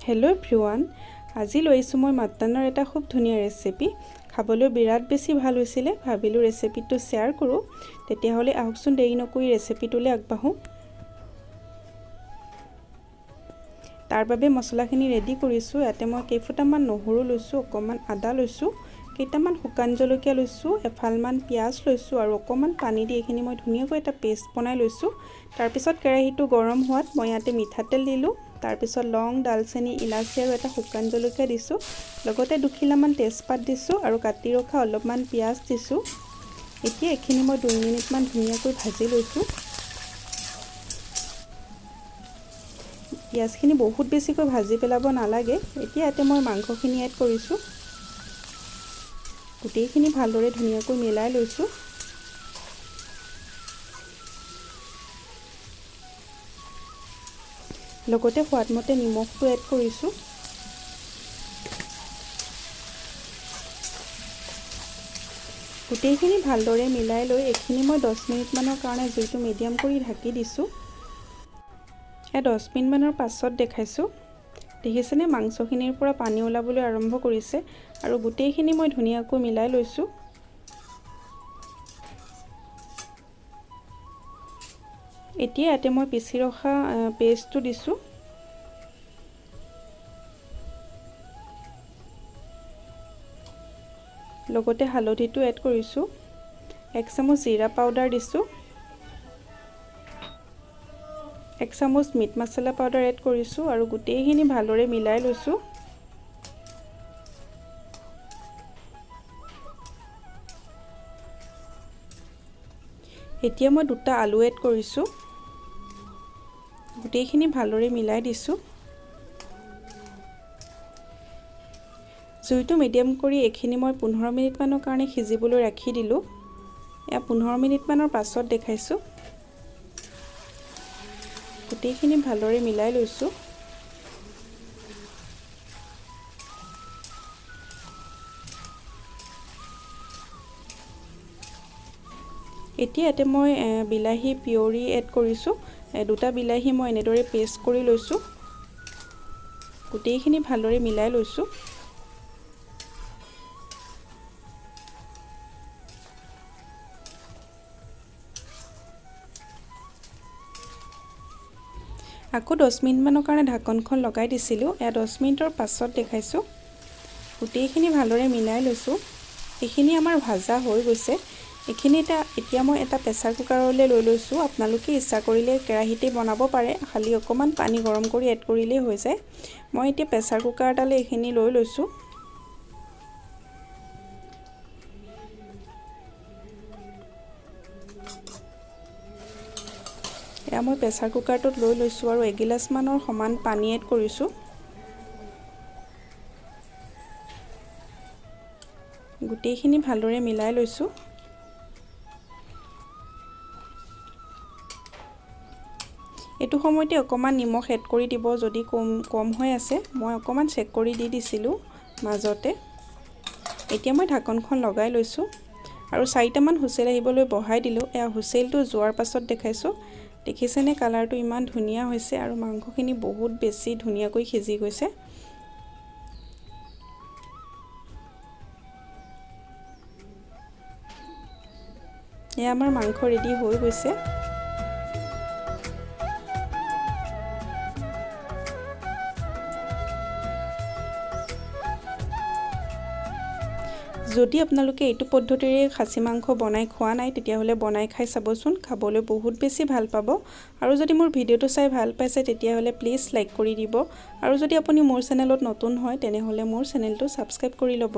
hello everyone আজি লৈছো মই মাটনৰ এটা খুব ধুনিয়া ৰেচিপি খাবলৈ বিৰাট বেছি ভাল হৈছিলে ভাবিলো ৰেচিপিটো শেয়াৰ কৰো তেতিয়া হলে আহকচোন দেৰি নকৰি ৰেচিপিটোলে আগবাঢ়ো তাৰ বাবে মছলাখিনি ৰেডি কৰিছো ইয়াতে মই কেইফুটামান নহৰু লৈছো অকমান আদা লৈছো কেইটামান শুকান জলকীয়া লৈছো এফালমান পিয়াজ লৈছো আৰু অকমান পানী দি এখিনি মই ধুনিয়াকৈ এটা পেষ্ট বনাই লৈছো তাৰ পিছত কেৰাহীটো গৰম হোৱাত মই ইয়াতে মিঠাতেল দিলো তাৰ পিছত লং ডালচেনি ইলাচি আৰু এটা শুকান জলকীয়া দিছো লগতে দুখিলামান তেজপাত দিছো আৰু কাটি ৰখা অলপমান পিয়াজ দিছো এতিয়া এখিনি মই 2 মিনিট মান ধুনিয়াকৈ ভাজি লৈছো পিয়াজখিনি বহুত বেছিকৈ ভাজি পেলাব নালাগে এতিয়া ইয়াতে মই মাংসখিনি এড কৰিছো গোটেইখিনি ভালদৰে ধুনিয়াকৈ মিলাই লৈছো লগতে সোৱাদমতে নিমখটো এড কৰিছো গোটেইখিনি ভালদৰে মিলাই লৈ এখিনি মই 10 মিনিট মানৰ কাৰণে জুইটো মিডিয়াম কৰি ঢাকি দিছো এ 10 মিনিট মানৰ পাছত দেখাইছো দেখিছেনে মাংসখিনিৰ পৰা পানী ওলাবলৈ আৰম্ভ কৰিছে আৰু গোটেইখিনি মই ধুনিয়াকৈ মিলাই লৈছো এতিয়া ইয়াতে মই পিছি ৰখা পেষ্টটো দিছো লগতে হালধিটো এড কৰিছো 1 চামুচ জিৰা পাউডাৰ দিছো 1 চামুচ মিট মছলা পাউডাৰ এড কৰিছো আৰু গোটেইখিনি ভালদৰে মিলাই লৈছো এতিয়া মই দুটা আলু এড কৰিছো গোটেইখিনি ভালদৰে মিলাই দিছো জুইটো মিডিয়াম কৰি এখিনি মই 15 মিনিট মানৰ কাৰণে সিজিবলৈ ৰাখি দিলো এয়া 15 মিনিট মানৰ পাছত দেখাইছো গোটেইখিনি ভালদৰে মিলাই লৈছো এতিয়া এতে মই বিলাহী পিয়ৰি এড কৰিছো দুটা বিলাহী মই এনেদৰে পেষ্ট কৰি লৈছো গোটেইখিনি ভালদৰে মিলাই লৈছো আকৌ 10 মিনিট মানৰ কাৰণে ঢাকনখন লগাই দিছিলো এ 10 মিনিটৰ পাছত দেখাইছো গোটেইখিনি ভালদৰে মিলাই লৈছো এখিনি আমাৰ ভাজা হৈ গৈছে এখিনি এতিয়া মই এটা প্ৰেছাৰ কুকাৰলৈ লৈ লৈছো আপোনালোকে ইচ্ছা কৰিলে কেৰাহীতে বনাব পাৰে খালি অকমান পানী গৰম কৰি এড কৰিলে হৈ যায় মই এতিয়া প্ৰেছাৰ কুকাৰ এটালে এখিনি লৈ লৈছো এয়া মই প্ৰেছাৰ কুকাৰটোত লৈ লৈছো আৰু 1 গিলাচ মানৰ সমান পানী এড কৰিছো গোটেইখিনি ভালদৰে মিলাই লৈছো এটো সময়তে অকমান নিমখ এড কৰি দিব যদি কম হৈ আছে মই অকমান চেক কৰি দি দিছিলো মাজতে এতিয়া মই ঢাকনখন লগাই লৈছো আৰু 4টা মান হুইসেল আহিবলৈ বহাই দিলো এয়া হুইসেলটো যোৱাৰ পাছত দেখাইছো দেখিছেনে কালাৰটো ইমান ধুনিয়া হৈছে আৰু মাংসখিনি বহুত বেছি ধুনিয়াকৈ সিজি গৈছে এয়া আমাৰ মাংস ৰেডি হৈ গৈছে যদি আপোনালোকে এইটো পদ্ধতিৰে খাসী মাংস বনাই খোৱা নাই তেতিয়া হলে বনাই খাই চাবচোন খাবলৈ বহুত বেছি ভাল পাব আৰু যদি মোৰ ভিডিওটো চাই ভাল পাইছে তেতিয়া হলে প্লিজ লাইক কৰি দিব আৰু যদি আপুনি মোৰ চেনেলত নতুন হয় তেনে হলে মোৰ চেনেলটো সাবস্ক্ৰাইব কৰি লব